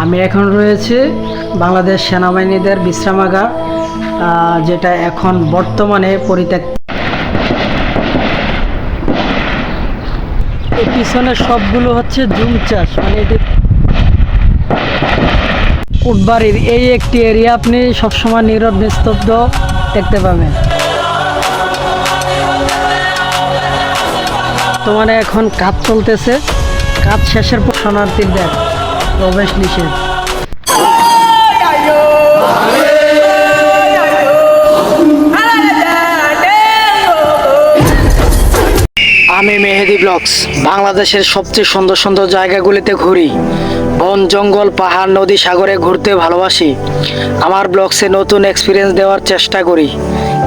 আমি এখন রয়েছে বাংলাদেশ সেনাবাহিনীদের বিশ্রামাগার, যেটা এখন বর্তমানে পরিত্যক্ত। এই পিছনে সবগুলো হচ্ছে জুম চাষ, মানে এটি উটবাড়ির এই একটি এরিয়া আপনি সবসময় নীরব নিস্তব্ধ দেখতে পাবেন। বর্তমানে এখন কাজ চলতেছে, কাজ শেষের পর শরণার্থীদের প্রবেশ নিষেধ। আমি মেহেদি ব্লগস বাংলাদেশের সবচেয়ে সুন্দর সুন্দর জায়গাগুলিতে ঘুরি। বন জঙ্গল পাহাড় নদী সাগরে ঘুরতে ভালোবাসি। আমার ব্লগসে নতুন এক্সপিরিয়েন্স দেওয়ার চেষ্টা করি।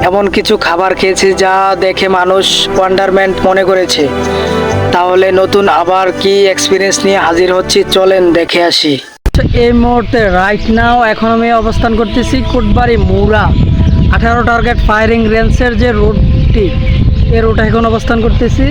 এমন কিছু খাবার খেয়েছি যা দেখে মানুষ ওয়ান্ডারমেন্ট মনে করেছে। তাহলে নতুন আবার কি এক্সপিরিয়েন্স নিয়ে হাজির হচ্ছি, চলেন দেখে আসি। এই মুহূর্তে রাইট নাও এখন আমি অবস্থান করতেছি কোটবাড়ি মুরা 18 টার্গেট ফায়ারিং রেঞ্জের যে রোডটি, এই রোডে এখন অবস্থান করতেছি।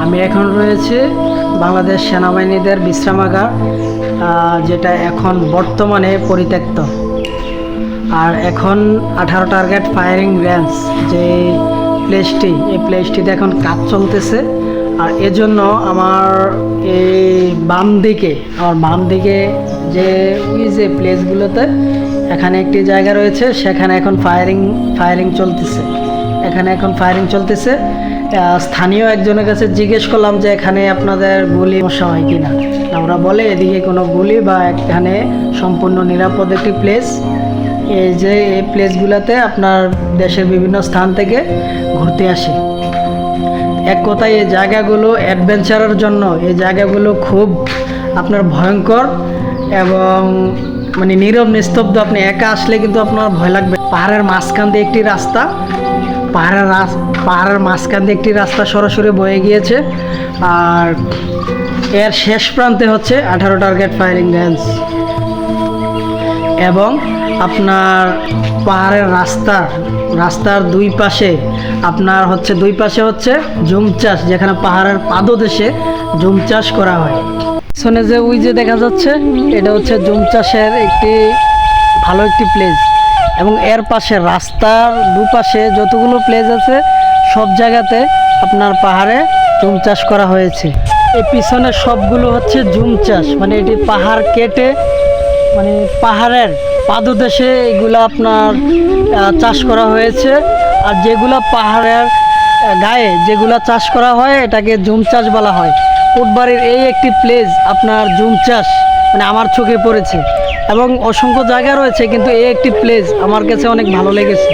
আমি এখন রয়েছে বাংলাদেশ সেনাবাহিনীদের বিশ্রামাগার, যেটা এখন বর্তমানে পরিত্যক্ত। আর এখন 18 টার্গেট ফায়ারিং রেঞ্জ যে প্লেসটি, এই প্লেসটিতে এখন কাজ চলতেছে। আর এজন্য আমার এই বাম দিকে যে ওই যে প্লেসগুলোতে এখানে একটি জায়গা রয়েছে, সেখানে এখন ফায়ারিং চলতেছে। স্থানীয় একজনের কাছে জিজ্ঞেস করলাম যে এখানে আপনাদের গুলি সমস্যা হয় কিনা। ওরা বলে এদিকে কোনো গুলি বা এখানে সম্পূর্ণ নিরাপদ একটি প্লেস। এই যে এই প্লেসগুলোতে আপনার দেশের বিভিন্ন স্থান থেকে ঘুরতে আসে। এক কথায় এই জায়গাগুলো অ্যাডভেঞ্চারের জন্য এই জায়গাগুলো খুব আপনার ভয়ঙ্কর এবং মানে নীরব নিস্তব্ধ। আপনি একা আসলে কিন্তু আপনার ভয় লাগবে। পাহাড়ের মাঝখান দিয়ে একটি রাস্তা, পাহাড়ের মাঝখান দিয়ে একটি রাস্তা সরাসরি বয়ে গিয়েছে। আর এর শেষ প্রান্তে হচ্ছে 18 টার্গেট ফায়ারিং রেঞ্জ এবং আপনার পাহাড়ের রাস্তার দুই পাশে হচ্ছে জুম চাষ, যেখানে পাহাড়ের পাদদেশে জুম চাষ করা হয়। শোনে যে ওই যে দেখা যাচ্ছে, এটা হচ্ছে জুম চাষের একটি ভালো একটি প্লেস। এবং এর পাশে রাস্তার দুপাশে যতগুলো প্লেস আছে সব জায়গাতে আপনার পাহাড়ে জুম চাষ করা হয়েছে। এই পিছনে সবগুলো হচ্ছে জুম চাষ, মানে এটি পাহাড় কেটে মানে পাহাড়ের পাদদেশে এগুলো আপনার চাষ করা হয়েছে। আর যেগুলো পাহাড়ের গায়ে যেগুলো চাষ করা হয় এটাকে জুম চাষ বলা হয়। কোটবাড়ির এই একটি প্লেস আপনার জুম চাষ মানে আমার চোখে পড়েছে এবং অসংখ্য জায়গা রয়েছে, কিন্তু এই একটি প্লেস আমার কাছে অনেক ভালো লেগেছে।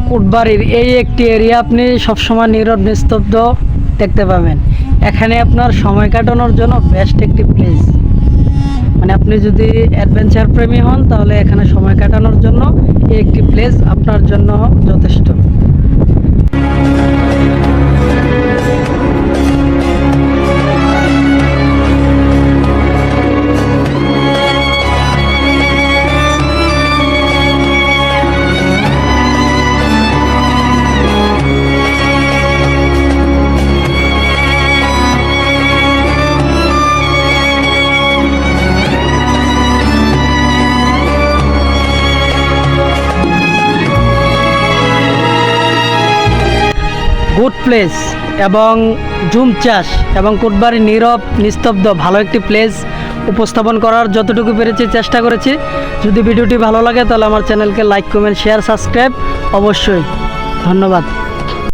কোটবাড়ির এই একটি এরিয়া আপনি সবসময় নীরব নিস্তব্ধ দেখতে পাবেন। এখানে আপনার সময় কাটানোর জন্য বেস্ট একটি প্লেস। মানে আপনি যদি অ্যাডভেঞ্চার প্রেমী হন তাহলে এখানে সময় কাটানোর জন্য এই একটি প্লেস আপনার জন্য যথেষ্ট। গুড প্লেস এবং জুম চাষ এবং কোটবাড়ি নীরব নিস্তব্ধ ভালো একটি প্লেস উপস্থাপন করার যতটুকু পেরেছি চেষ্টা করেছি। যদি ভিডিওটি ভালো লাগে তাহলে আমার চ্যানেলকে লাইক কমেন্ট শেয়ার সাবস্ক্রাইব অবশ্যই। ধন্যবাদ।